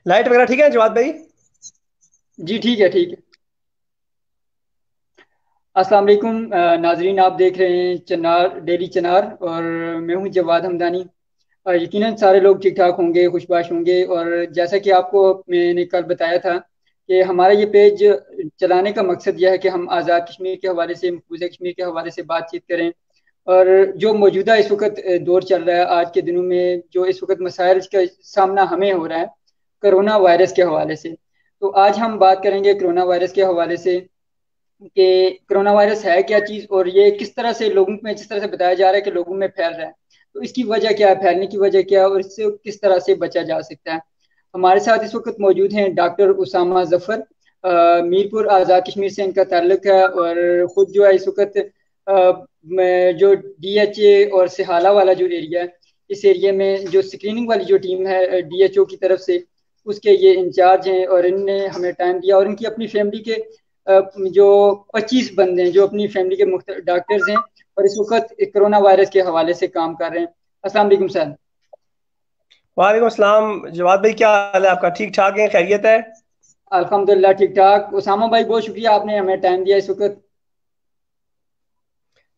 Light वगैरह ठीक है जवाब भाई? जी ठीक है, ठीक है। अस्सलाम वालेकुम नाजरीन, आप देख रहे हैं चनार डेली चनार, और मैं हूं जवाद हमदानी। यकीनन सारे लोग ठीक ठाक होंगे, खुशबाश होंगे। और जैसा कि आपको मैंने कल बताया था कि हमारा ये पेज चलाने का मकसद यह है कि हम आज़ाद कश्मीर के हवाले से, मकबूजा कश्मीर के हवाले से बातचीत करें। और जो मौजूदा इस वक्त दौर चल रहा है, आज के दिनों में जो इस वक्त मसाइल का सामना हमें हो रहा है, कोरोना वायरस के हवाले से। तो आज हम बात करेंगे कोरोना वायरस के हवाले से कि कोरोना वायरस है क्या चीज़, और ये किस तरह से लोगों में, जिस तरह से बताया जा रहा है कि लोगों में फैल रहा है, तो इसकी वजह क्या है, फैलने की वजह क्या है, और इससे किस तरह से बचा जा सकता है। हमारे साथ इस वक्त मौजूद हैं डॉक्टर उसामा जफर। मीरपुर आज़ाद कश्मीर से इनका ताल्लुक है, और खुद जो है इस वक्त जो डीएचए और सिहाला वाला जो एरिया है, इस एरिया में जो स्क्रीनिंग वाली जो टीम है डीएचओ की तरफ से, उसके ये इंचार्ज हैं। और इनने हमें टाइम दिया, और इनकी अपनी फैमिली के जो 25 बंदे हैं जो अपनी फैमिली के मुख्त डॉक्टर्स हैं, और इस वक्त कोरोना वायरस के हवाले से काम कर रहे हैं। अस्सलाम वालेकुम सर। वालेकुम अस्सलाम। जवाब भाई क्या हाल है आपका? ठीक ठाक है, खैरियत है? अल्हम्दुलिल्लाह ठीक ठाक। उसामा भाई, बहुत शुक्रिया, आपने हमें टाइम दिया इस वक्त।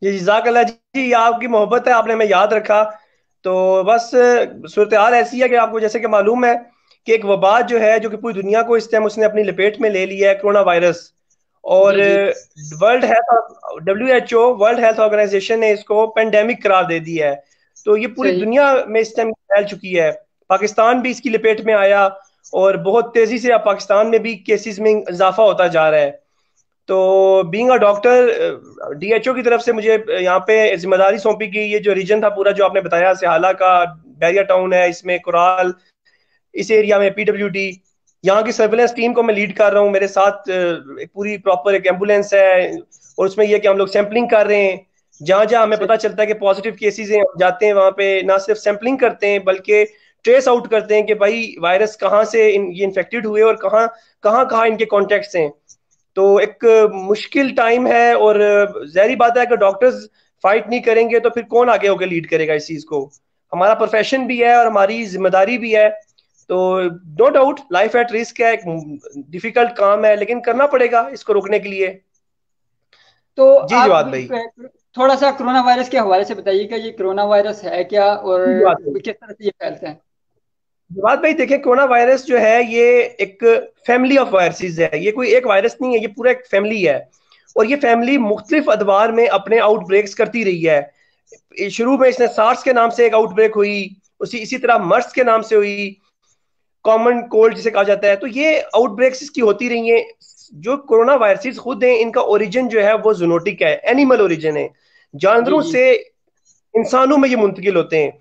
जी जज़ाकल्लाह जी, ये आपकी मोहब्बत है, आपने हमें याद रखा। तो बस सूरत हाल ऐसी है कि आपको जैसे कि मालूम है कि एक वबा जो है, जो कि पूरी दुनिया को इस टाइम उसने अपनी लपेट में ले लिया है, कोरोना वायरस। और जी जी। World health WHO world health organization ने इसको पेंडेमिक करार दे दिया है। तो ये पूरी सही। दुनिया में इस टाइम फैल चुकी है। पाकिस्तान भी इसकी लपेट में आया, और बहुत तेजी से अब पाकिस्तान में भी केसेस में इजाफा होता जा रहा है। तो बीइंग अ डॉक्टर, DHO की तरफ से मुझे यहाँ पे जिम्मेदारी सौंपी गई। ये जो रीजन था पूरा जो आपने बताया, सिहाला का बैरिया टाउन है, इसमें कुराल, इस एरिया में PWD, यहाँ की सर्विलेंस टीम को मैं लीड कर रहा हूँ। मेरे साथ एक पूरी प्रॉपर एक एम्बुलेंस है, और उसमें यह कि हम लोग सैंपलिंग कर रहे हैं। जहां जहां हमें पता सही। चलता है कि पॉजिटिव केसेस हैं, हम जाते हैं वहां पे, ना सिर्फ सैंपलिंग करते हैं बल्कि ट्रेस आउट करते हैं कि भाई वायरस कहाँ से ये इन्फेक्टेड हुए, और कहाँ कहाँ कहाँ इनके कॉन्टेक्ट्स हैं। तो एक मुश्किल टाइम है, और जहरी बात है कि डॉक्टर्स फाइट नहीं करेंगे तो फिर कौन आगे होकर लीड करेगा इस चीज को। हमारा प्रोफेशन भी है और हमारी जिम्मेदारी भी है। तो no doubt life at risk है, एक डिफिकल्ट काम है, लेकिन करना पड़ेगा इसको रोकने के लिए। तो जी आप जवाब भाई। थोड़ा सा कोरोना वायरस के हवाले से बताइएगा, ये कोरोना वायरस है क्या, और जी जवाब भाई। किस तरह से ये फैलता है। जवाब भाई देखें, कोरोना वायरस जो है ये एक फैमिली ऑफ वायरसेस है। ये कोई एक वायरस नहीं है, ये पूरा एक फैमिली है। और ये फैमिली मुख्तलिफ अदवार में अपने आउटब्रेक्स करती रही है। शुरू में इसने सार्स के नाम से एक आउटब्रेक हुई, उसी इसी तरह मर्स के नाम से हुई, कॉमन कोल्ड जिसे कहा जाता है। तो ये आउटब्रेक्स इसकी होती रही हैं। जो कोरोना वायरसेस खुद हैं, इनका ओरिजिन जो है वो जूनोटिक है, एनिमल ओरिजिन है। जी जानवरों जी। से इंसानों में ये मुंतकिल होते हैं।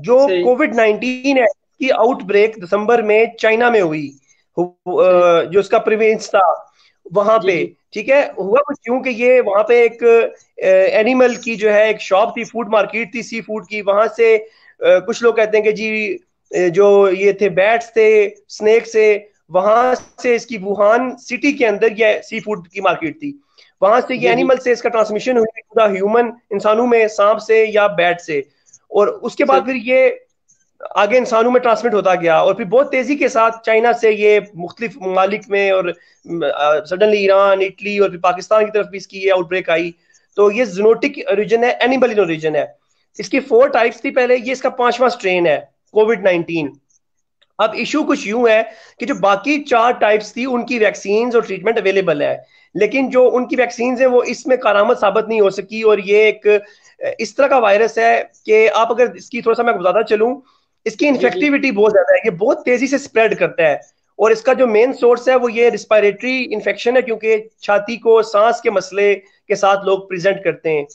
जो सही। कोविड 19 है, की आउटब्रेक दिसंबर में चाइना में हुई। सही। जो उसका प्रिवेंस था वहां जी पे, जी। ठीक है, हुआ कुछ यूं कि ये वहां पे एक एनिमल की जो है एक शॉप थी, फूड मार्केट थी सी फूड की। वहां से कुछ लोग कहते हैं कि जी जो ये थे बैट्स थे, स्नेक से, वहां से इसकी वुहान सिटी के अंदर ये सी फूड की मार्केट थी। वहां से ये जी जी। एनिमल से इसका ट्रांसमिशन हुआ ह्यूमन, इंसानों में सांप से या बैट से। और उसके बाद सही। फिर ये आगे इंसानों में ट्रांसमिट होता गया, और फिर बहुत तेजी के साथ चाइना से ये मुख्तलिफ ममालिक में, और सडनली ईरान, इटली और फिर पाकिस्तान की तरफ भी इसकी ये आउटब्रेक आई। तो ये जीनोटिक ओरिजिन है, एनिमल इन ओरिजिन है। इसकी 4 टाइप्स थी पहले, ये इसका 5वां स्ट्रेन है कोविड 19। अब इशू कुछ यूं है कि जो बाकी 4 टाइप्स थी उनकी वैक्सीन और ट्रीटमेंट अवेलेबल है, लेकिन जो उनकी वैक्सीन है वो इसमें कारामद साबित नहीं हो सकी। और ये एक इस तरह का वायरस है कि आप अगर इसकी थोड़ा सा मैं बताता चलूं, इसकी जी जी। इन्फेक्टिविटी बहुत ज्यादा है, ये बहुत तेजी से स्प्रेड करता है। और इसका जो मेन सोर्स है वो ये रिस्पायरेटरी इन्फेक्शन है, क्योंकि छाती को सांस के मसले के साथ लोग प्रेजेंट करते हैं।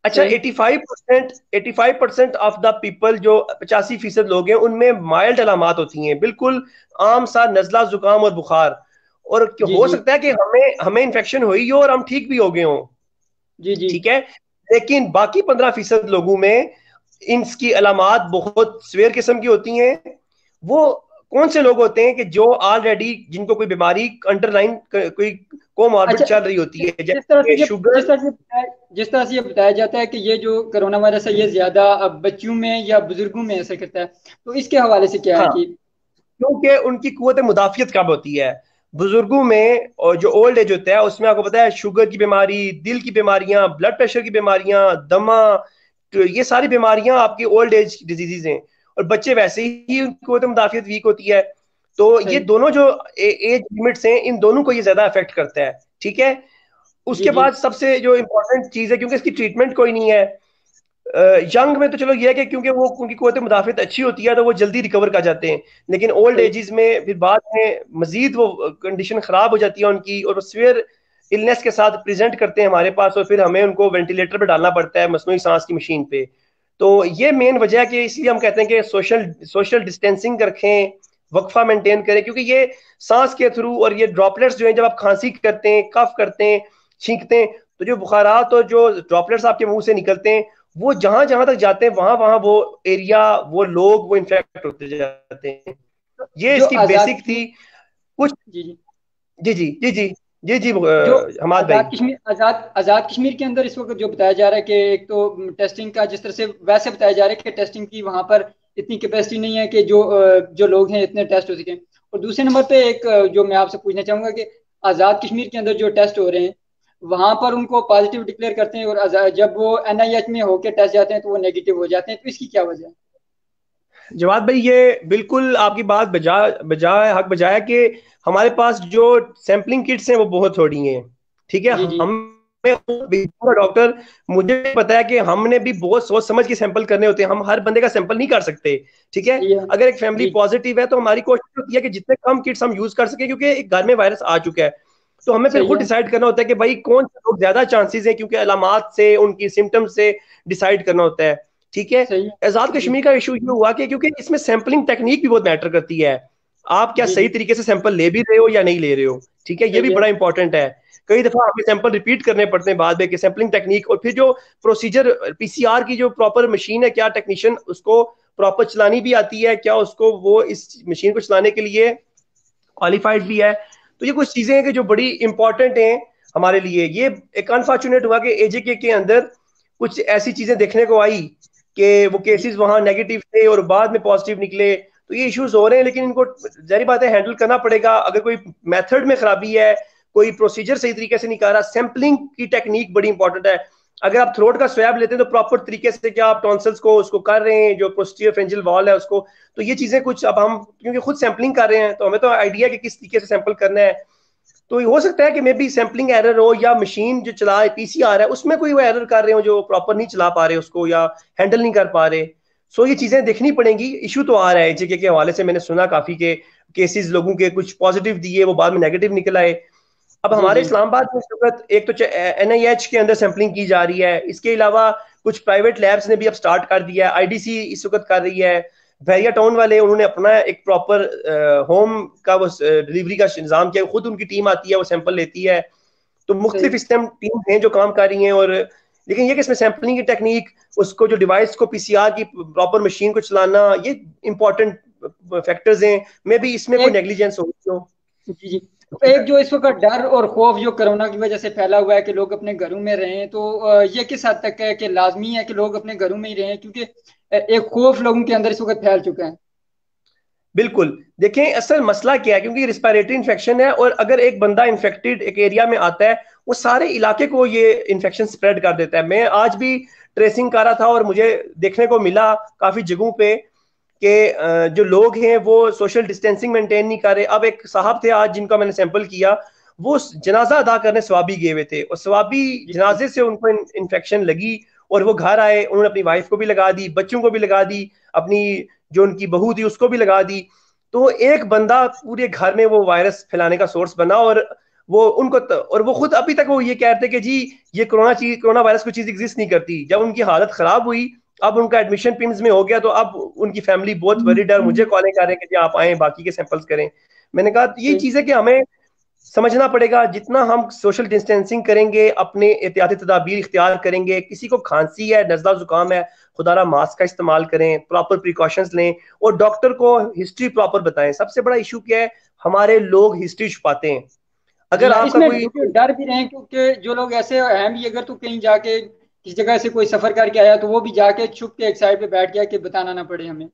अच्छा, सही। 85% ऑफ द पीपल, जो 85% लोग हैं, उनमें माइल्ड अलामात होती हैं, बिल्कुल आम सा नजला जुकाम और बुखार। और जी हो जी। सकता है कि हमें हमें इन्फेक्शन हुई हो और हम ठीक भी हो गए हों, जी जी। ठीक है। लेकिन बाकी 15% लोगों में इनकी अलामात बहुत सवेर किस्म की होती हैं। वो कौन से लोग होते हैं कि जो ऑलरेडी, जिनको कोई बीमारी अंडरलाइन कोई कोमॉर्बिड अच्छा, चल रही होती जिस है, जिस तरह से जैसे ये शुगर। जिस तरह से ये बताया जाता है कि ये जो कोरोना वायरस है ये ज्यादा अब बच्चों में या बुजुर्गों में असर करता है, तो इसके हवाले से क्या है हाँ, कि। क्योंकि उनकी कुव्वत मुदाफियत कम होती है। बुजुर्गों में और जो ओल्ड एज होता है उसमें आपको पता है शुगर की बीमारी, दिल की बीमारियां, ब्लड प्रेशर की बीमारियां, दमा, तो ये सारी बीमारियां आपकी ओल्ड एज डिजीजेज हैं। और बच्चे वैसे ही उनकी कुव्वत मुदाफियत वीक होती है। तो ये सही। दोनों जो एज लिमिट्स हैं इन दोनों को ये ज्यादा अफेक्ट करता है। ठीक है। जी उसके जी। बाद सबसे जो इंपॉर्टेंट चीज है, क्योंकि इसकी ट्रीटमेंट कोई नहीं है, यंग में तो चलो ये है कि क्योंकि वो उनकी कुव्वत मुदाफियत अच्छी होती है तो वो जल्दी रिकवर कर जाते हैं। लेकिन ओल्ड सही। एजेस में फिर बाद में मजीद वो कंडीशन खराब हो जाती है उनकी, और वो सीवियर इलनेस के साथ प्रेजेंट करते हैं हमारे पास, और फिर हमें उनको वेंटिलेटर पे डालना पड़ता है, मसनूई सांस की मशीन पे। तो ये मेन वजह है कि इसलिए हम कहते हैं कि सोशल सोशल डिस्टेंसिंग रखें, वक्फा मेंटेन करें, क्योंकि ये सांस के थ्रू और ये ड्रॉपलेट्स जो हैं, जब आप खांसी करते हैं, कफ करते हैं, छींकते हैं, तो जो बुखारात और जो ड्रॉपलेट्स आपके मुंह से निकलते हैं वो जहां जहां तक जाते हैं वहां वहां वो एरिया, वो लोग, वो इन्फेक्ट होते जाते हैं। ये जो इसकी आजाद बेसिक कश्मीर। थी कुछ। जी जी। जी जी जी जी। जी जी जो हमाद भाई। आजाद कश्मीर, आजाद कश्मीर के अंदर इस वक्त जो बताया जा रहा है कि एक तो टेस्टिंग का जिस तरह से वैसे बताया जा रहा है कि टेस्टिंग की वहां पर इतनी कैपेसिटी नहीं है कि जो लोग हैं इतने टेस्ट हो सकें। और दूसरे नंबर पे एक जो मैं आपसे पूछना चाहूंगा कि आजाद कश्मीर के अंदर जो टेस्ट हो रहे हैं वहां पर उनको पॉजिटिव डिक्लेयर करते हैं और जब वो एनआईएच में होके टेस्ट जाते हैं तो वो नेगेटिव हो जाते हैं, तो इसकी क्या वजह है? जवाद भाई, ये बिल्कुल आपकी बात बजा बजा हक बजाया कि हमारे पास जो सैम्पलिंग किट्स हैं वो बहुत थोड़ी हैं। ठीक है। जी जी। पूरा डॉक्टर, मुझे पता है कि हमने भी बहुत सोच समझ के सैंपल करने होते हैं, हम हर बंदे का सैंपल नहीं कर सकते। ठीक है। सही है। अगर एक फैमिली जी पॉजिटिव है तो हमारी कोशिश होती है कि जितने कम किट्स हम यूज कर सके, क्योंकि एक घर में वायरस आ चुका है। तो हमें फिर सही खुद है। डिसाइड करना होता है कि भाई कौन से लोग ज्यादा चांसेस है, क्योंकि अलामात से, उनकी सिम्टम्स से डिसाइड करना होता है। ठीक है। सही है। आजाद जी कश्मीर का इशू ये हुआ कि क्योंकि इसमें सैंपलिंग टेक्निक भी बहुत मैटर करती है। आप क्या जी सही जी। तरीके से सैंपल ले भी रहे हो या नहीं ले रहे हो। ठीक है, ये भी सही है। बड़ा इंपॉर्टेंट है। कई दफा हमें सैंपल रिपीट करने पड़ते हैं बाद में कि सैंपलिंग टेक्निक, और फिर जो प्रोसीजर पीसीआर की जो प्रॉपर मशीन है, क्या टेक्नीशियन उसको प्रॉपर चलानी भी आती है, क्या उसको वो इस मशीन को चलाने के लिए क्वालिफाइड भी है। तो ये कुछ चीजें हैं कि जो बड़ी इंपॉर्टेंट हैं हमारे लिए। ये एक अनफॉर्चुनेट हुआ कि एजेके के अंदर कुछ ऐसी चीजें देखने को आई कि वो जी केसेस वहां नेगेटिव थे और बाद में पॉजिटिव निकले। तो ये इश्यूज हो रहे हैं, लेकिन इनको जारी बात है हैंडल करना पड़ेगा। अगर कोई मेथड में खराबी है, कोई प्रोसीजर सही तरीके से नहीं कर रहा, सैंपलिंग की टेक्निक बड़ी इंपॉर्टेंट है। अगर आप थ्रोट का स्वैब लेते हैं तो प्रॉपर तरीके से क्या आप टॉन्सल्स को उसको कर रहे हैं, जो पोस्टीरियर फेंजियल वॉल है उसको। तो ये चीजें कुछ अब हम क्योंकि खुद सैंपलिंग कर रहे हैं तो हमें तो आइडिया कि किस तरीके से सैंपल करना है। तो ये हो सकता है कि मे बी सैंपलिंग एरर हो, या मशीन जो चला पीसीआर है उसमें कोई वो एरर कर रहे हो जो प्रॉपर नहीं चला पा रहे उसको, या हैंडल नहीं कर पा रहे। सो ये चीजें देखनी पड़ेंगी। इशू तो आ रहा है जेके के हवाले से, मैंने सुना काफी के केसेस लोगों के कुछ पॉजिटिव दिए वो बाद में नेगेटिव निकल आए। अब जी हमारे जी। इस्लामाबाद में इस वक्त एक तो एनआईएच के अंदर सैंपलिंग की जा रही है, इसके अलावा कुछ प्राइवेट लैब्स ने भी अब स्टार्ट कर दिया है, आईडीसी इस वक्त कर रही है। बैरिया टाउन वाले उन्होंने अपना एक प्रॉपर होम का वो डिलीवरी का इंतजाम किया, खुद उनकी टीम आती है, वो सैंपल लेती है। तो मुख्तलिफ सही। इस टाइम टीम हैं जो काम कर रही हैं। और लेकिन ये कि इसमें सैंपलिंग की टेक्निक, उसको जो डिवाइस को पीसीआर की प्रॉपर मशीन को चलाना, ये इंपॉर्टेंट फैक्टर्स हैं। मे भी इसमें कोई एक। नेग्लिजेंस हो तो। जी जी। तो एक जो इस वक्त डर और खौफ जो कोरोना की वजह से फैला हुआ है कि लोग अपने घरों में रहें, तो ये किस हद तक है कि लाजमी है कि लोग अपने घरों में ही रहें, क्योंकि एक खौफ लोगों के अंदर इस वक्त फैल चुका है। बिल्कुल। देखें असल मसला क्या है, क्योंकि रिस्पायरेटरी इन्फेक्शन है, और अगर एक बंदा इन्फेक्टेड एक एरिया में आता है वो सारे इलाके को ये इन्फेक्शन स्प्रेड कर देता है। मैं आज भी ट्रेसिंग कर रहा था और मुझे देखने को मिला काफी जगहों पे कि जो लोग हैं वो सोशल डिस्टेंसिंग मेंटेन नहीं कर रहे। अब एक साहब थे आज जिनका मैंने सैंपल किया, वो जनाजा अदा करने सवाबी गए हुए थे, और सवाबी जी जी। जनाजे से उनको इन्फेक्शन लगी, और वो घर आए, उन्होंने अपनी वाइफ को भी लगा दी, बच्चों को भी लगा दी, अपनी जो उनकी बहू थी उसको भी लगा दी। तो एक बंदा पूरे घर में वो वायरस फैलाने का सोर्स बना, और वो उनको और वो खुद अभी तक वो ये कहते हैं कि जी ये कोरोना वायरस कोई चीज एग्जिस्ट नहीं करती। जब उनकी हालत खराब हुई, अब उनका एडमिशन पिम्स में हो गया, तो अब उनकी फैमिली बहुत वरीड है, मुझे कॉलिंग कर रहे हैं कि जी आप आए बाकी के सैंपल्स करें। मैंने कहा ये सही। चीज है कि हमें समझना पड़ेगा, जितना हम सोशल डिस्टेंसिंग करेंगे, अपने एहतियाती तदाबीर इख्तियार करेंगे, किसी को खांसी है, नजला जुकाम है, खुदारा मास्क का इस्तेमाल करें, प्रॉपर प्रिकॉशंस लें, और डॉक्टर को हिस्ट्री प्रॉपर बताएं। सबसे बड़ा इशू क्या है, हमारे लोग हिस्ट्री छुपाते हैं। जी अगर हाँ, आपका इसमें कोई क्योंकि डर भी रहे, क्योंकि जो लोग ऐसे हैं भी, अगर तू कहीं जाके किसी जगह से कोई सफर करके आया तो वो भी जाके छुप के एक साइड पे बैठ गया कि बताना ना पड़े हमें।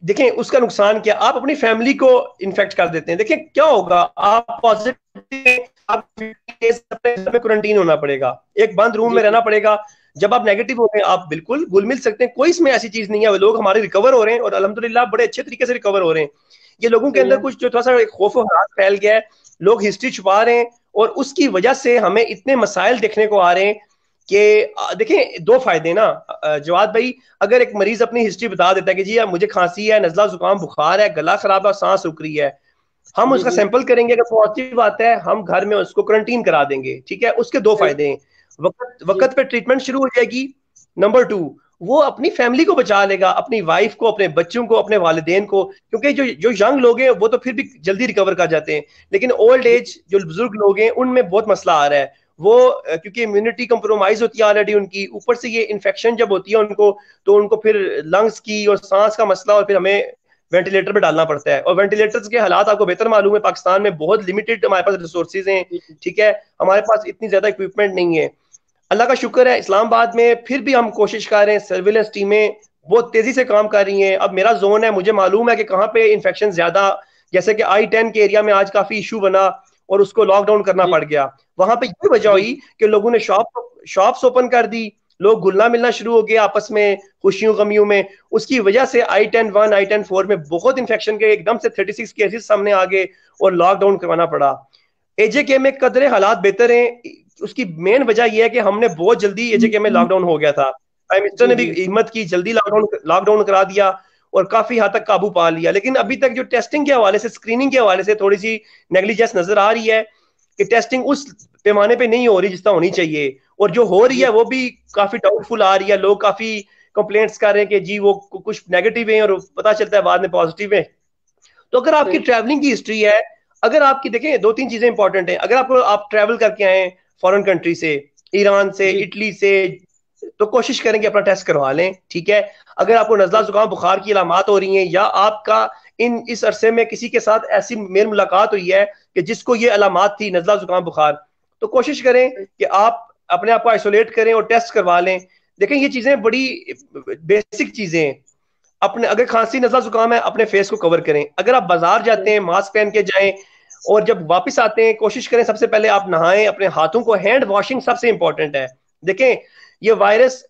देखें उसका नुकसान क्या, आप अपनी फैमिली को इन्फेक्ट कर देते हैं। देखें क्या होगा, आप पॉजिटिव, आप अपने घर में क्वारंटीन होना पड़ेगा, एक बंद रूम जी में रहना पड़ेगा। जब आप नेगेटिव हो गए आप बिल्कुल घुल मिल सकते हैं, कोई इसमें ऐसी चीज नहीं है। लोग हमारे रिकवर हो रहे हैं और अल्हम्दुलिल्लाह बड़े अच्छे तरीके से रिकवर हो रहे हैं। ये लोगों के सही अंदर है। कुछ जो थोड़ा सा एक खौफ और रात फैल गया है, लोग हिस्ट्री छुपा रहे हैं, और उसकी वजह से हमें इतने मसाइल देखने को आ रहे हैं कि देखें दो फायदे ना जवाद भाई। अगर एक मरीज अपनी हिस्ट्री बता देता है कि जी यार मुझे खांसी है, नजला जुकाम बुखार है, गला खराब है, सांस रुक रही है, हम जी उसका जी सैंपल करेंगे, अगर पॉजिटिव आता है हम घर में उसको क्वारंटीन करा देंगे। ठीक है, उसके दो सही। फायदे हैं। वक्त जी वक्त पे ट्रीटमेंट शुरू हो जाएगी। नंबर टू, वो अपनी फैमिली को बचा लेगा, अपनी वाइफ को, अपने बच्चों को, अपने वालिदैन को, क्योंकि जो जो यंग लोग हैं वो तो फिर भी जल्दी रिकवर कर जाते हैं, लेकिन ओल्ड जी एज जो बुजुर्ग लोग हैं उनमें बहुत मसला आ रहा है। वो क्योंकि इम्यूनिटी कंप्रोमाइज होती है ऑलरेडी उनकी, ऊपर से ये इन्फेक्शन जब होती है उनको, तो उनको फिर लंग्स की और सांस का मसला, और फिर हमें वेंटिलेटर पे डालना पड़ता है। और वेंटिलेटर्स के हालात आपको बेहतर मालूम है, पाकिस्तान में बहुत लिमिटेड हमारे पास रिसोर्सेज हैं। जी ठीक है, हमारे पास इतनी ज्यादा इक्विपमेंट नहीं है। अल्लाह का शुक्र है इस्लामाबाद में फिर भी हम कोशिश कर रहे हैं, सर्विलेंस टीमें बहुत तेजी से काम कर रही हैं। अब मेरा जोन है, मुझे मालूम है कि कहाँ पे इन्फेक्शन ज्यादा, जैसे कि I-10 के एरिया में आज काफी इशू बना और उसको लॉकडाउन करना जी पड़ गया। वहां पे ये वजह जी हुई कि लोगों ने शॉप्स ओपन कर दी, लोग घुलना मिलना शुरू हो गए आपस में खुशियों गमियों में। उसकी वजह से I-10-1 I-10-4 में बहुत इन्फेक्शन के एकदम से 36 केसेस सामने आ गए और लॉकडाउन करवाना पड़ा। एजेके में कदरे हालात बेहतर हैं, उसकी मेन वजह यह है कि हमने बहुत जल्दी, एजेके में लॉकडाउन हो गया था, प्राइम मिनिस्टर जी ने भी जी हिम्मत की, जल्दी लॉकडाउन लॉकडाउन करा दिया और काफी हद तक काबू पा लिया। लेकिन अभी तक जो टेस्टिंग के हवाले से, स्क्रीनिंग के हवाले से थोड़ी सी नेग्लिजेंस नजर आ रही है कि टेस्टिंग उस पैमाने पे नहीं हो रही जितना होनी चाहिए, और जो हो रही जी है वो भी काफी डाउटफुल आ रही है। लोग काफी कंप्लेंट्स कर रहे हैं कि जी वो कुछ नेगेटिव है और पता चलता है बाद में पॉजिटिव है। तो अगर आपकी सही। ट्रैवलिंग की हिस्ट्री है, अगर आपकी देखें दो तीन चीजें इंपॉर्टेंट हैं, अगर आप ट्रैवल करके आए फॉरेन कंट्री से, ईरान से, जी इटली से, तो कोशिश करें कि अपना टेस्ट करवा लें। ठीक है, अगर आपको नजला सही। जुकाम बुखार की अलामत हो रही हैं, या आपका इस अरसे में किसी के साथ ऐसी मेल मुलाकात हुई है कि जिसको ये अलामत थी नजला जुकाम बुखार, तो कोशिश करें सही। कि आप अपने आप को आइसोलेट करें और टेस्ट करवा लें। देखें ये चीजें बड़ी बेसिक चीजें हैं। अपने अगर खांसी नजला जुकाम है अपने फेस को कवर करें, अगर आप बाजार जाते सही। हैं मास्क पहन के जाएं, और जब वापस आते हैं कोशिश करें सबसे पहले आप नहाएं, अपने हाथों को, हैंड वॉशिंग सबसे इंपॉर्टेंट है। देखें ये वायरस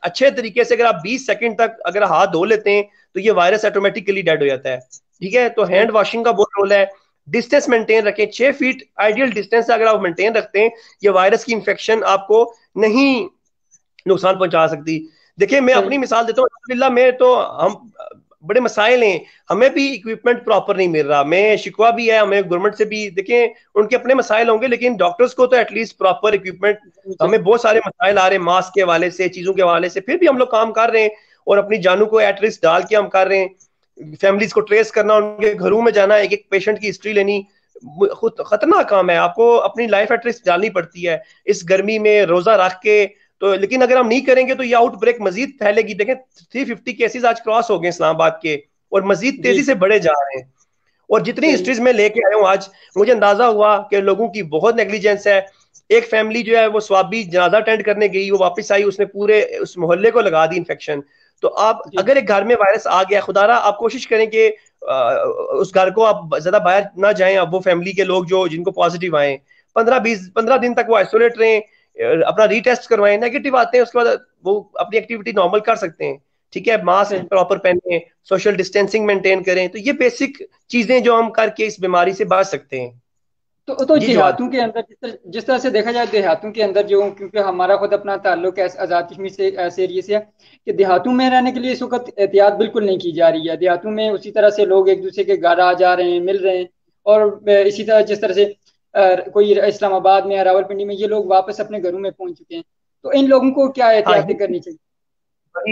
अच्छे तरीके से अगर आप 20 सेकंड तक अगर हाथ धो लेते हैं तो ये वायरस ऑटोमेटिकली डेड हो जाता है। ठीक है, तो सही। हैंड वॉशिंग का बहुत रोल है। डिस्टेंस मेंटेन रखें, 6 फीट आइडियल डिस्टेंस अगर आप मेंटेन रखते हैं, ये वायरस की इंफेक्शन आपको नहीं नुकसान पहुंचा सकती। देखिए मैं सही। अपनी मिसाल देता हूँ, अल्हम्दुलिल्लाह मैं तो, हम बड़े मसाइल हैं, हमें भी इक्विपमेंट प्रॉपर नहीं मिल रहा, मैं शिकवा भी है हमें गवर्नमेंट से भी। देखें उनके अपने मसाइल होंगे, लेकिन डॉक्टर्स को तो एटलीस्ट प्रॉपर इक्विपमेंट, चाहिए। हमें बहुत सारे मसाइल आ रहे हैं मास्क के हवाले से, चीजों के हवाले से, फिर भी हम लोग काम कर रहे हैं और अपनी जानों को एट रिस्क डाल के हम कर रहे हैं। फैमिलीज को ट्रेस करना, उनके घरों में जाना, एक एक पेशेंट की हिस्ट्री लेनी, खुद खतरनाक काम है, आपको अपनी लाइफ एट रिस्क डालनी पड़ती है इस गर्मी में रोजा रख के। तो लेकिन अगर हम नहीं करेंगे तो ये आउटब्रेक मजीद फैलेगी। देखें 350 केसेस आज क्रॉस हो गए इस्लामाबाद के, और मजीद जी तेजी से बढ़े जा रहे हैं। और जितनी सही। हिस्ट्रीज में लेके आया हूँ आज, मुझे अंदाजा हुआ कि लोगों की बहुत नेग्लिजेंस है। एक फैमिली जो है वो स्वाबी जनाजा अटेंड करने गई, वो वापस आई, उसने पूरे उस मोहल्ले को लगा दी इन्फेक्शन। तो आप जी अगर एक घर में वायरस आ गया, खुदारा आप कोशिश करें कि उस घर को आप ज्यादा बाहर ना जाएं, अब वो फैमिली के लोग जो जिनको पॉजिटिव आए 15 दिन तक वो आइसोलेट रहे, अपना रीटेस्ट करवाएं, नेगेटिव आते हैं उसके बाद वो अपनी एक्टिविटी नॉर्मल कर सकते हैं। ठीक है, मास्क सही। प्रॉपर पहने, सोशल डिस्टेंसिंग मेंटेन करें, तो ये बेसिक चीजें जो हम करके इस बीमारी से बच सकते हैं। तो जी जवाद। देहातों के अंदर जिस तरह से देखा जाए, देहातों के अंदर जो, क्योंकि हमारा खुद अपना ताल्लुक है आज़ाद कश्मीर से, ऐसे एरिए से है कि देहातों में रहने के लिए इस वक्त एहतियात बिल्कुल नहीं की जा रही है। देहातों में उसी तरह से लोग एक दूसरे के घर आ जा रहे हैं, मिल रहे हैं। और इसी तरह जिस तरह से कोई इस्लामाबाद में या रावलपिंडी में, ये लोग वापस अपने घरों में पहुंच चुके हैं। तो इन लोगों को क्या हाँ, एहतियातें करनी चाहिए?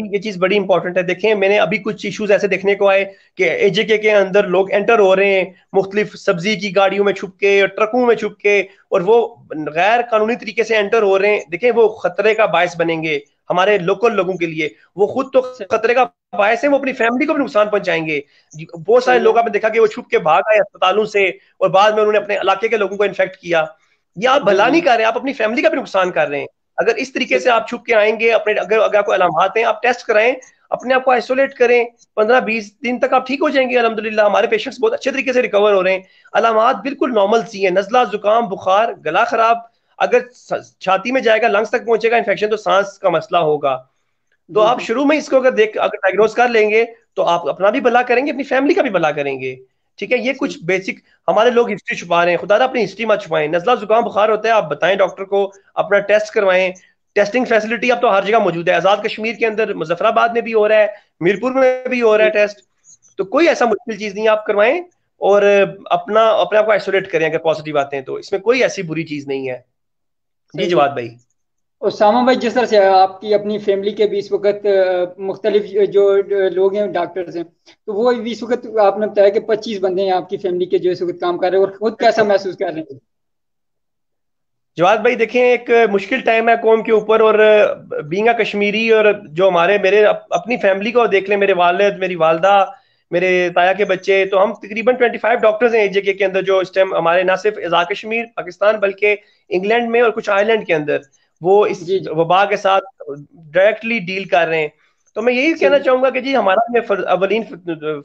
ये चीज बड़ी इंपॉर्टेंट है। देखें मैंने अभी कुछ इश्यूज ऐसे देखने को आए कि एजेके के अंदर लोग एंटर हो रहे हैं मुख्तलिफ सब्जी की गाड़ियों में छुप के और ट्रकों में छुप के, और वो गैर कानूनी तरीके से एंटर हो रहे हैं। देखें वो खतरे का बायस बनेंगे हमारे लोकल लोगों के लिए, वो खुद तो सही। खतरे का बायस है, वो अपनी फैमिली को भी नुकसान पहुंचाएंगे। बहुत सारे सही है। लोग आपने देखा कि वो छुप के भाग आए अस्पतालों से और बाद में उन्होंने अपने इलाके के लोगों को इन्फेक्ट किया। ये आप जी भला जी। नहीं कर रहे, आप अपनी फैमिली का भी नुकसान कर रहे हैं। अगर इस तरीके सही। से आप छुप के आएंगे, अपने अगर अगर कोई अलामत हैं आप टेस्ट कराएं, अपने आप को आइसोलेट करें, 15-20 दिन तक आप ठीक हो जाएंगे अल्हम्दुलिल्लाह। हमारे पेशेंट्स बहुत अच्छे तरीके से रिकवर हो रहे हैं, अलामात बिल्कुल नॉर्मल सी हैं, नजला जुकाम बुखार गला खराब, अगर छाती में जाएगा लंग्स तक पहुंचेगा इन्फेक्शन तो सांस का मसला होगा। तो जी आप जी। शुरू में इसको अगर डायग्नोज कर लेंगे तो आप अपना भी भला करेंगे, अपनी फैमिली का भी भला करेंगे। ठीक है, ये सही। कुछ बेसिक, हमारे लोग हिस्ट्री छुपा रहे हैं, खुदा अपनी हिस्ट्री मत छुपाएं। नजला जुकाम बुखार होता है आप बताएं डॉक्टर को, अपना टेस्ट करवाएं। टेस्टिंग फैसिलिटी अब तो हर जगह मौजूद है, आजाद कश्मीर के अंदर मुजफ्फराबाद में भी हो रहा है, मीरपुर में भी हो रहा है सही टेस्ट। तो कोई ऐसा मुश्किल चीज नहीं है, आप करवाएं और अपने आप को आइसोलेट करें अगर पॉजिटिव आते हैं तो, इसमें कोई ऐसी बुरी चीज नहीं है। जी सही है। जवाद भाई। उसामा भाई, जिस तरह से आपकी अपनी फैमिली के भी इस वक्त मुख्तलिफ जो लोग हैं डॉक्टर्स हैं, तो वो भी इस वक्त आपने बताया कि 25 बंदे हैं आपकी फैमिली के जो इस वक्त काम कर रहे हैं, और खुद कैसा महसूस कर रहे हैं? जवाद भाई देखें, एक मुश्किल टाइम है कौम के ऊपर, और बीइंग कश्मीरी, और जो हमारे मेरे अपनी फैमिली को देख लें, मेरे वालिद मेरी वालदा मेरे ताया के बच्चे, तो हम तकरीबन 25 डॉक्टर्स हैं एक जगह के अंदर जो इस टाइम हमारे ना सिर्फ आजाद कश्मीर पाकिस्तान बल्कि इंग्लैंड में और कुछ आयरलैंड के अंदर वो इस जी जी। वबा के साथ डायरेक्टली डील कर रहे हैं। तो मैं यही कहना सही। चाहूंगा कि जी हमारा अवलीन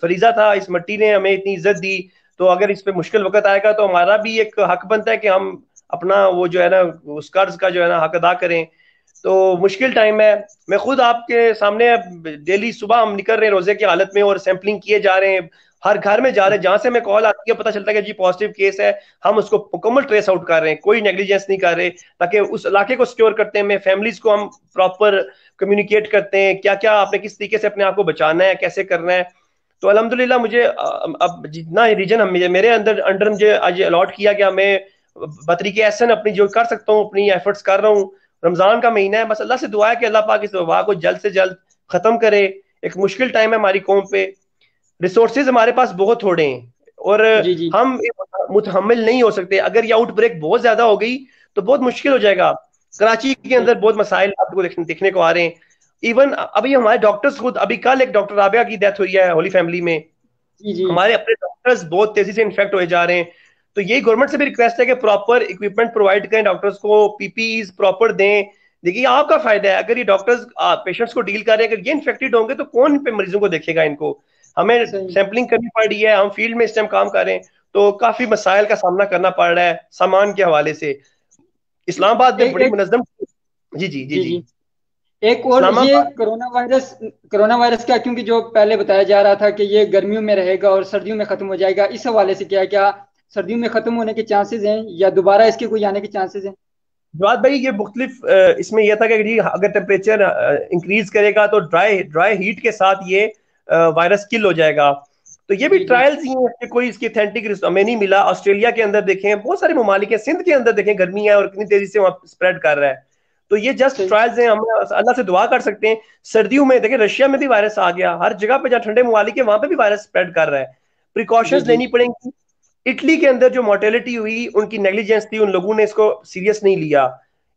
फरीजा था, इस मट्टी ने हमें इतनी इज्जत दी, तो अगर इस पे मुश्किल वक्त आएगा तो हमारा भी एक हक बनता है कि हम अपना वो जो है ना उस कर्ज का जो है ना हक अदा करें। तो मुश्किल टाइम है, मैं खुद आपके सामने डेली सुबह हम निकल रहे हैं रोजे की हालत में और सैंपलिंग किए जा रहे हैं, हर घर में जा रहे हैं, जहां से हमें कॉल आती है पता चलता है कि जी पॉजिटिव केस है, हम उसको मुकम्मल ट्रेस आउट कर रहे हैं, कोई नेग्लिजेंस नहीं कर रहे, ताकि उस इलाके को सिक्योर करते हैं, फैमिलीज को हम प्रॉपर कम्युनिकेट करते हैं क्या क्या आपने किस तरीके से अपने आप को बचाना है, कैसे करना है। तो अल्हम्दुलिल्लाह मुझे अब जितना रीजन हम मेरे अंदर अंडर मुझे आज अलॉट किया गया, मैं बतरीके एहसन अपनी जो कर सकता हूँ अपनी एफर्ट्स कर रहा हूँ। रमजान का महीना है, बस अल्लाह से दुआ है कि अल्लाह पाक इस वबा को जल्द से जल्द खत्म करे। एक मुश्किल टाइम है हमारी कौम पे, रिसोर्सेज हमारे पास बहुत थोड़े हैं, और जी जी। हम मुतहम्मिल नहीं हो सकते। अगर ये आउटब्रेक बहुत ज्यादा हो गई तो बहुत मुश्किल हो जाएगा। कराची के सही। अंदर बहुत मसाइल आपको देखने को आ रहे हैं। इवन अभी हमारे डॉक्टर्स खुद, अभी कल एक डॉक्टर राबिया की डेथ हुई है होली फैमिली में, जी जी। हमारे अपने डॉक्टर्स बहुत तेजी से इन्फेक्ट हुए जा रहे हैं। तो यही गवर्नमेंट से भी रिक्वेस्ट है कि प्रॉपर इक्विपमेंट प्रोवाइड करें, डॉक्टर्स को पीपीई प्रॉपर दें। देखिए आपका फायदा है, अगर ये डॉक्टर्स पेशेंट्स को डील कर रहे हैं, अगर ये इन्फेक्टेड होंगे तो कौन पे मरीजों को देखेगा इनको। हमें सही। सैंपलिंग करनी पड़ रही है, हम फील्ड में इस टाइम काम कर रहे हैं, तो काफी मसाइल का सामना करना पड़ रहा है सामान के हवाले से। इस्लामाबाद में एक बड़ी एक। मुनज्जम। जी जी जी जी जी। जी। एक और ये इस्लामाबाद। कोरोना वायरस क्या, क्योंकि जो पहले बताया जा रहा था कि ये गर्मियों में रहेगा और सर्दियों में खत्म हो जाएगा, इस हवाले से क्या क्या सर्दियों में खत्म होने के चांसेस हैं, या दोबारा इसके कोई आने के चांसेस हैं? जवाद भाई ये मुख्तलिफ इसमें यह था कि जी अगर टेम्परेचर इंक्रीज करेगा तो ड्राई ड्राई हीट के साथ ये वायरस किल हो जाएगा। तो ये भी जी जी। ट्रायल्स ही हैं कि कोई इसकी अथेंटिक हमें नहीं मिला। ऑस्ट्रेलिया के अंदर देखें, बहुत सारे ममालिक हैं, सिंध के अंदर देखें गर्मी है और कितनी तेजी से वहां स्प्रेड कर रहा है। तो ये जस्ट सही। ट्रायल्स हैं, हम अल्लाह से दुआ कर सकते हैं। सर्दियों में देखें रशिया में भी वायरस आ गया, हर जगह पे जहाँ ठंडे ममालिक है वहां पे भी वायरस स्प्रेड कर रहा है, जी प्रिकॉशंस जी। लेनी पड़ेंगी। इटली के अंदर जो मोर्टेलिटी हुई उनकी नेग्लिजेंस थी, उन लोगों ने इसको सीरियस नहीं लिया।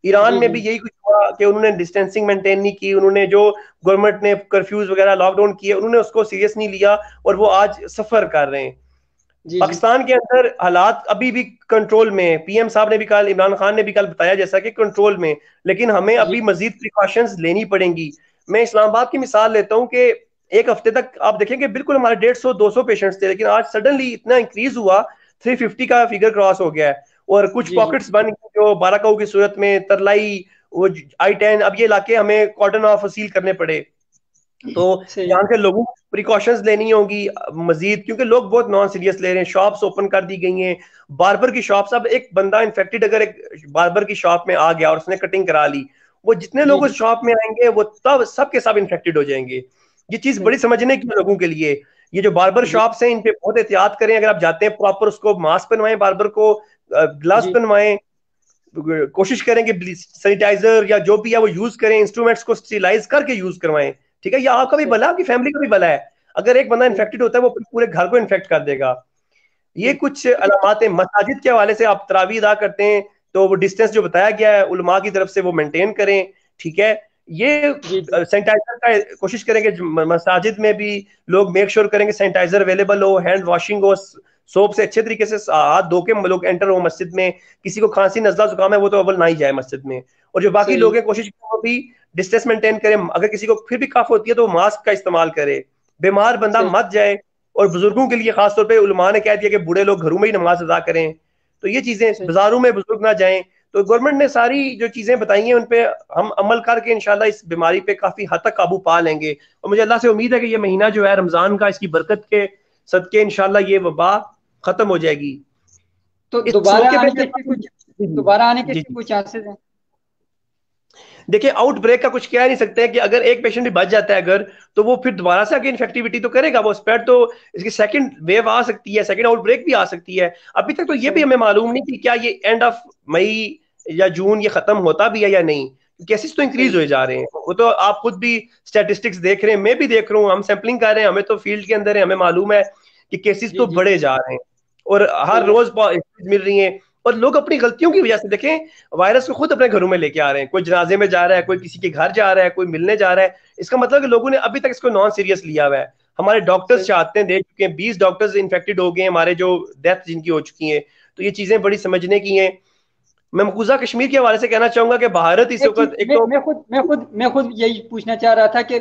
ईरान जी में जी। भी यही कुछ हुआ कि उन्होंने डिस्टेंसिंग मेंटेन नहीं की, उन्होंने जो गवर्नमेंट ने कर्फ्यूज वगैरह लॉकडाउन किए उन्होंने उसको सीरियस नहीं लिया, और वो आज सफर कर रहे हैं। जी जी। पाकिस्तान के अंदर हालात अभी भी कंट्रोल में है, पीएम साहब ने भी कल, इमरान खान ने भी कल बताया जैसा कि कंट्रोल में, लेकिन हमें जी अभी मजीद प्रिकॉशंस लेनी पड़ेंगी। मैं इस्लामाबाद की मिसाल लेता हूँ कि एक हफ्ते तक आप देखेंगे बिल्कुल हमारे 150-200 पेशेंट्स थे, लेकिन आज सडनली इतना इंक्रीज हुआ, 350 का फिगर क्रॉस हो गया है। और कुछ जी। जी। पॉकेट्स बन गए जो बाराकाऊ की सूरत में, तरलाई, वो I-10, अब ये इलाके हमें कॉर्डन ऑफ सील करने पड़े। तो सही। यहाँ के लोगों को प्रिकॉशंस लेनी होगी मजीद, क्योंकि लोग बहुत नॉन सीरियस ले रहे हैं। शॉप्स ओपन कर दी गई हैं, बार्बर की शॉप्स, अब एक बंदा इन्फेक्टेड अगर एक बार्बर की शॉप में आ गया और उसने कटिंग करा ली, वो जितने जी लोग जी। उस शॉप में आएंगे वो तब सब के सब इन्फेक्टेड हो जाएंगे। ये चीज सही। बड़ी समझने की है लोगों के लिए। ये जो बार्बर जी शॉप्स हैं इन पे बहुत एहतियात करें, अगर आप जाते हैं प्रॉपर उसको मास्क पहनवाएं, बार्बर को ग्लव्स जी। पहनवाएं, कोशिश करें कि सैनिटाइजर या जो भी है वो यूज करें, इंस्ट्रूमेंट्स को स्टेरिलाइज करके यूज करवाएं। ठीक है, ये आपका भी सही। भला है, आपकी फैमिली का भी भला है। अगर एक बंदा सही। इन्फेक्टेड होता है वो पूरे घर को इन्फेक्ट कर देगा। ये सही। कुछ अलामात है। मसाजिद के हवाले से आप तरावी अदा करते हैं तो वो डिस्टेंस जो बताया गया है उलमा की तरफ से वो मेंटेन करें। ठीक है, ये जी जी। सैनिटाइजर का कोशिश करेंगे, मसाजिद में भी लोग मेक श्योर करेंगे सैनिटाइजर अवेलेबल हो, हैंड वॉशिंग हो, सोप से अच्छे तरीके से हाथ धो के लोग एंटर हो मस्जिद में। किसी को खांसी नजला जुकाम है वो तो अव्वल ना ही जाए मस्जिद में, और जो बाकी सही। लोग हैं कोशिश करें वो भी डिस्टेंस मेंटेन करें, अगर किसी को फिर भी कफ होती है तो मास्क का इस्तेमाल करे, बीमार बंदा सही। मत जाए। और बुजुर्गों के लिए खासतौर पे उलमा ने कह दिया कि बूढ़े लोग घरों में ही नमाज अदा करें। तो ये चीजें, सही। बाजारों में बुजुर्ग ना जाएं। तो गवर्नमेंट ने सारी जो चीजें बताई हैं उन पे हम अमल करके इंशाल्लाह इस बीमारी पे काफी हद तक काबू पा लेंगे। और मुझे अल्लाह से उम्मीद है कि ये महीना जो है रमजान का, इसकी बरकत के सदके इंशाल्लाह ये वबा खत्म हो जाएगी। तो इस मौके पे दोबारा आने के जी इसके जी कुछ चांसेस हैं? देखिए, आउटब्रेक का कुछ कह नहीं सकते हैं कि अगर एक पेशेंट भी बच जाता है अगर, तो वो फिर दोबारा से आगे इन्फेक्टिविटी तो करेगा, वो स्प्रेड तो, इसकी सेकंड वेव आ सकती है, सेकंड आउटब्रेक भी आ सकती है। अभी तक तो ये भी सही। हमें मालूम नहीं कि क्या ये एंड ऑफ मई या जून ये खत्म होता भी है या नहीं। केसेस तो इंक्रीज सही। हुए जा रहे हैं, वो तो आप खुद भी स्टैटिस्टिक्स देख रहे हैं, मैं भी देख रहा हूँ, हम सैंपलिंग कर रहे हैं, हमें तो फील्ड के अंदर है, हमें मालूम है कि केसेस जी तो जी। बढ़े जा रहे हैं और हर सही है। रोज मिल रही हैं। और लोग अपनी गलतियों की वजह से देखें वायरस को खुद अपने घरों में लेके आ रहे हैं, कोई जनाजे में जा रहा है, कोई किसी के घर जा रहा है, कोई मिलने जा रहा है। इसका मतलब कि लोगों ने अभी तक इसको नॉन सीरियस लिया हुआ है। हमारे डॉक्टर्स सही। चाहते हैं, दे चुके हैं, 20 डॉक्टर्स इन्फेक्टेड हो गए हैं हमारे, जो डेथ जिनकी हो चुकी है। तो ये चीजें बड़ी समझने की हैं। मैं मकबूजा कश्मीर के हवाले से कहना चाहूंगा कि भारत इस एक चीज वक्त एक तो मैं खुद यही पूछना चाह रहा था कि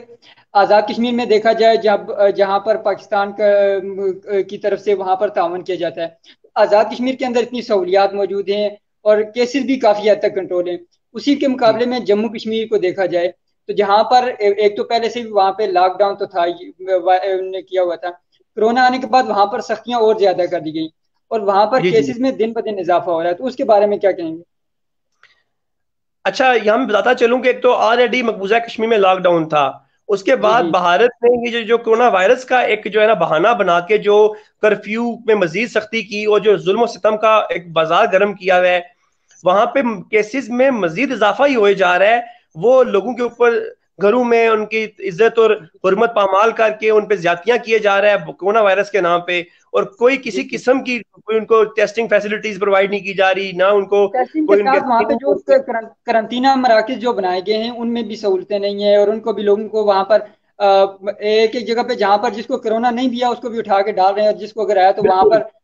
आज़ाद कश्मीर में देखा जाए, जब जहां पर पाकिस्तान की तरफ से वहां पर ताउन किया जाता है, आज़ाद कश्मीर के अंदर इतनी सहूलियात मौजूद हैं और केसेस भी काफी हद तक कंट्रोल हैं। उसी के जी मुकाबले में जम्मू कश्मीर को देखा जाए, तो जहां पर एक तो पहले से भी वहां पे लॉकडाउन तो था ने किया हुआ था, कोरोना आने के बाद वहां पर सख्तियां और ज्यादा कर दी गई और वहां पर जी जी केसेस में दिन ब दिन इजाफा हो रहा है। तो उसके बारे में क्या कहेंगे? अच्छा, यहाँ मैं बताता चलूं कि एक तो ऑलरेडी मकबूजा कश्मीर में लॉकडाउन था, उसके जी बाद जी। भारत ने ये जो कोरोना वायरस का एक जो है ना बहाना बना के जो कर्फ्यू में मजीद सख्ती की और जो जुल्म सितम का एक बाजार गर्म किया हुआ है, वहां पे केसेस में मजीद इजाफा ही होए जा रहा है। वो लोगों के ऊपर घरों में उनकी इज्जत और हुर्मत पामाल करके उन पे ज्यादतियां किए जा रहा है कोरोना वायरस के नाम पे। और कोई जी किसी जी। किस्म की कोई उनको टेस्टिंग फैसिलिटीज प्रोवाइड नहीं की जा रही, ना उनको टेस्टिंग के कोई उनके साथ वहाँ पे जो करंटीना मराकज जो बनाए गए हैं उनमें भी सहूलतें नहीं है, और उनको भी लोगों को वहां पर एक एक जगह पे जहां पर जिसको कोरोना नहीं भी है उसको भी उठा के डाल रहे हैं, और जिसको अगर आया तो वहां बिल्कुल पर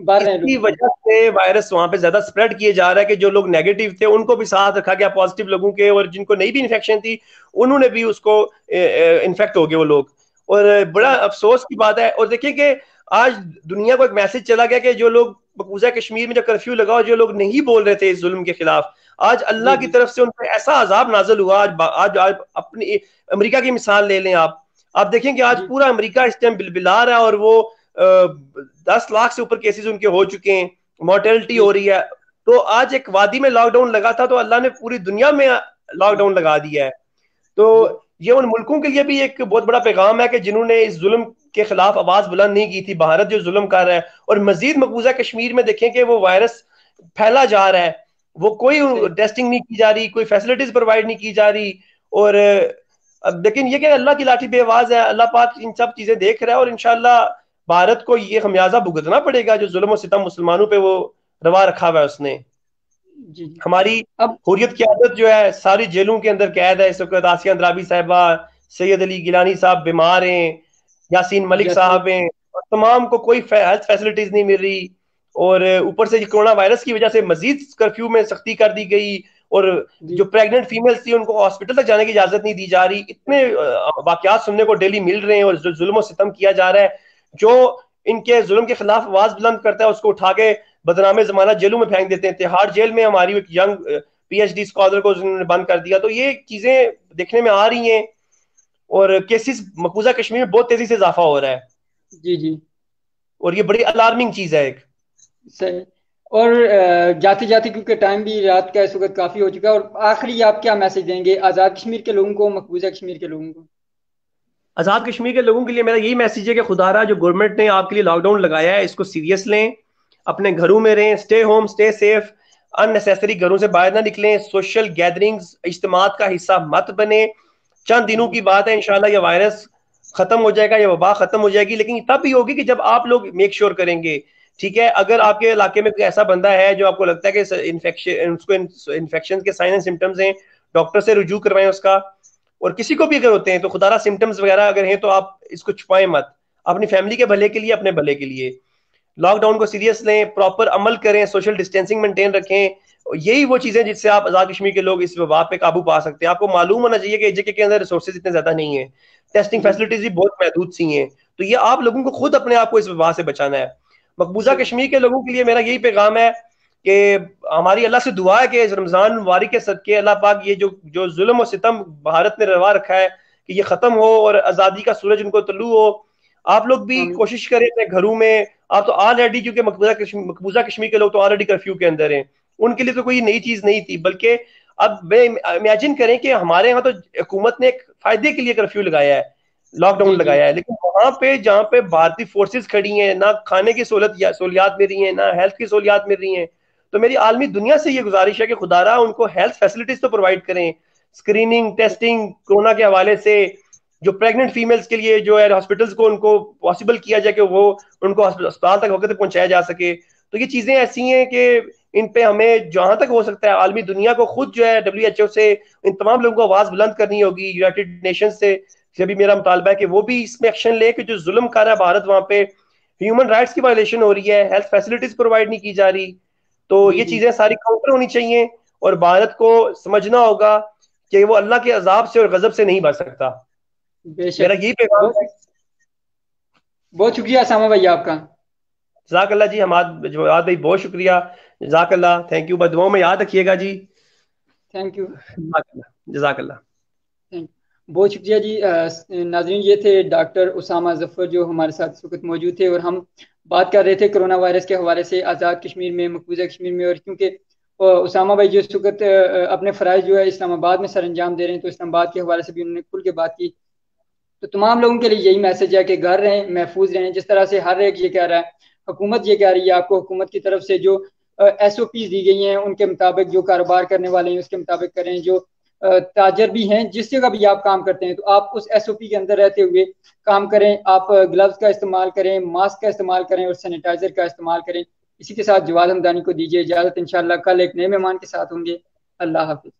भर रहे हैं इसकी लोगों को। वजह से वायरस वहां पे ज्यादा स्प्रेड किए जा रहा है कि जो लोग नेगेटिव थे उनको भी साथ रखा गया पॉजिटिव लोगों के, और जिनको नहीं भी इन्फेक्शन थी उन्होंने भी उसको इन्फेक्ट हो गए वो लोग। और बड़ा सही। अफसोस की बात है। और देखिए कि आज दुनिया को एक मैसेज चला गया कि जो लोग मकबूजा कश्मीर में जो कर्फ्यू लगा और जो लोग नहीं बोल रहे थे इस जुल्म के खिलाफ, आज अल्लाह जी की जी। तरफ से उन पर ऐसा अजाब नाजल हुआ। आज अपनी अमेरिका की मिसाल ले लें आप देखें कि आज जी पूरा अमेरिका इस टाइम बिलबिला रहा है, और वो 10 लाख से ऊपर केसेस उनके हो चुके हैं, मोर्टेलिटी जी। हो रही है। तो आज एक वादी में लॉकडाउन लगा था तो अल्लाह ने पूरी दुनिया में जी लॉकडाउन लगा दिया है। तो जी। ये उन मुल्कों के लिए भी एक बहुत बड़ा पैगाम है कि जिन्होंने इस जुल्म के खिलाफ आवाज बुलंद नहीं की थी। भारत जो जुल्म कर रहा है, और मजीद मकबूजा कश्मीर में देखें कि वो वायरस फैला जा रहा है, वो कोई सही। टेस्टिंग नहीं की जा रही, कोई फैसिलिटीज प्रोवाइड नहीं की जा रही। और अब लेकिन ये कि अल्लाह की लाठी बेआवाज है, अल्लाह पाक इन सब चीजें देख रहा है, और इंशाल्लाह भारत को ये खमियाजा भुगतना पड़ेगा जो जुल्म और सितम मुसलमानों पे वो रवा रखा हुआ है उसने। जी जी। हमारी अब हुर्रियत की आदत जो है सारी जेलों के अंदर कैद है इस वक्त। आसिया अंद्राबी साहिबा, सैयद अली गिलानी साहब बीमार हैं, यासीन मलिक जैसे। साहब हैं, और तमाम को कोई हेल्थ फैसिलिटीज नहीं मिल रही। और ऊपर से कोरोना वायरस की वजह से मजीद कर्फ्यू में सख्ती कर दी गई, और जी। जो प्रेग्नेंट फीमेल्स थी उनको हॉस्पिटल तक जाने की इजाजत नहीं दी जा रही। इतने वाकयात सुनने को डेली मिल रहे हैं, और जो जुल्म और सितम किया जा रहा है, जो इनके जुल्म के खिलाफ आवाज बुलंद करता है उसको उठा के बदनामे जमाना जेलों में फेंक देते हैं। तिहाड़ जेल में हमारी एक यंग पीएचडी स्कॉलर को उन्होंने बंद कर दिया। तो ये चीजें देखने में आ रही हैं, और केसेस मकबूजा कश्मीर में बहुत तेजी से इजाफा हो रहा है, जी जी। और ये बड़ी अलार्मिंग चीज है एक। सही। और जाते जाते, क्योंकि टाइम भी रात का इस वक्त काफी हो चुका है, और आखिरी आप क्या मैसेज देंगे आजाद कश्मीर के लोगों को, मकबूजा कश्मीर के लोगों को? आजाद कश्मीर के लोगों के लिए मेरा यही मैसेज है कि खुदारा जो गवर्नमेंट ने आपके लिए लॉकडाउन लगाया है इसको सीरियस लें, अपने घरों में रहें, stay home stay safe, unnecessary घरों से बाहर ना निकलें, सोशल गैदरिंग्स इज्तिमात का हिस्सा मत बने। चंद दिनों जी की बात है, इंशाल्लाह ये वायरस खत्म हो जाएगा, ये वबा खत्म हो जाएगी, लेकिन तब भी होगी कि जब आप लोग मेक श्योर करेंगे। ठीक है, अगर जी। आपके इलाके में कोई ऐसा बंदा है जो आपको लगता है कि इन्फेक्शन उसको इन्फेक्शन के साइन एंड सिम्टम्स हैं, डॉक्टर से रुजू करवाएं उसका। और किसी को भी अगर होते हैं तो खुदारा सिम्टम्स वगैरह अगर हैं तो आप इसको छुपाएं मत, अपनी फैमिली के भले के लिए, अपने भले के लिए। लॉकडाउन को सीरियस लें, प्रॉपर अमल करें, सोशल डिस्टेंसिंग मेंटेन रखें। यही वो चीजें जिससे आप आजाद कश्मीर के लोग इस वबा पे काबू पा सकते हैं। आपको मालूम होना चाहिए कि जेके के अंदर रिसोर्सेज इतने ज्यादा नहीं है, टेस्टिंग जी फैसिलिटीज भी बहुत महदूद सी हैं। तो ये आप लोगों को खुद अपने आप को इस वबा से बचाना है। मकबूजा जी कश्मीर के लोगों के लिए मेरा यही पैगाम है कि हमारी अल्लाह से दुआ है कि इस रमजान मुबारक के सदके अल्लाह पाक ये जो जो जुल्म और सितम भारत ने रवा रखा है कि ये खत्म हो और आजादी का सूरज उनको तलू हो। आप लोग भी आमीन। कोशिश करें अपने घरों में। आप तो ऑलरेडी, क्योंकि मकबूजा कश्मीर के लोग तो ऑलरेडी कर्फ्यू के अंदर हैं, उनके लिए तो कोई नई चीज नहीं थी। बल्कि अब मैं इमेजिन करें कि हमारे यहाँ तो हुकूमत ने एक फायदे के लिए कर्फ्यू लगाया है, लॉकडाउन जी जी लगाया है, लेकिन वहां पे जहाँ पे भारतीय फोर्सेस खड़ी हैं, ना खाने की सहूलियात मिल रही हैं, ना हेल्थ की सहूलियात मिल रही हैं। तो मेरी आलमी दुनिया से ये गुजारिश है कि खुदारा उनको हेल्थ फैसिलिटीज तो प्रोवाइड करें, स्क्रीनिंग टेस्टिंग कोरोना के हवाले से। जो प्रेग्नेंट फीमेल्स के लिए जो है हॉस्पिटल्स को उनको पॉसिबल किया जाए कि वो उनको अस्पताल तक वक्त तक पहुंचाया जा सके। तो ये चीजें ऐसी हैं कि इन पे हमें जहां तक हो सकता है आलमी दुनिया को खुद जो है WHO से इन तमाम लोगों को आवाज बुलंद करनी होगी, यूनाइटेड नेशन से भी मेरा मुतालबा है कि वो भी इसमें एक्शन ले कि जो जुल्म कर रहा है भारत वहां पे, ह्यूमन राइट्स की वायलेशन हो रही है, हेल्थ फैसिलिटीज प्रोवाइड नहीं की जा रही। तो जी ये जी। चीजें सारी काउंटर होनी चाहिए। और भारत को समझना होगा कि वो अल्लाह के अजाब से और गजब से नहीं बच सकता। मेरा बेशक। यही पैगाम है। बहुत बहुत शुक्रिया सामा भाई आपका। जजाकल्ला जी, जवाद भाई बहुत शुक्रिया। जजाकल्ला, थैंक यू, बदुआओं में याद रखिएगा जी। Thank you. जजाकल्ला। जजाकल्ला। थैंक बहुत शुक्रिया जी। नाजरीन, ये थे डॉक्टर उसामा जफर जो हमारे साथ इस वक्त मौजूद थे, और हम बात कर रहे थे कोरोना वायरस के हवाले से आज़ाद कश्मीर में, मकबूजा कश्मीर में। और क्योंकि उसामा भाई जो इस वक्त अपने फ़राइज़ जो है इस्लामाबाद में सर अंजाम दे रहे हैं, तो इस्लामाबाद के हवाले से भी उन्होंने खुल के बात की। तो तमाम लोगों के लिए यही मैसेज है कि घर रहें, महफूज रहें। जिस तरह से हर एक ये कह रहा है, हुकूमत ये कह रही है आपको, हुकूमत की तरफ से जो SOPs दी गई हैं उनके मुताबिक जो कारोबार करने वाले हैं उसके मुताबिक करें। जो ताजर भी हैं, जिस जगह भी आप काम करते हैं, तो आप उस SOP के अंदर रहते हुए काम करें। आप ग्लव्स का इस्तेमाल करें, मास्क का इस्तेमाल करें और सैनिटाइजर का इस्तेमाल करें। इसी के साथ जवाद हमदानी को दीजिए इजाजत। इंशाल्लाह कल एक नए मेहमान के साथ होंगे। अल्लाह हाफिज।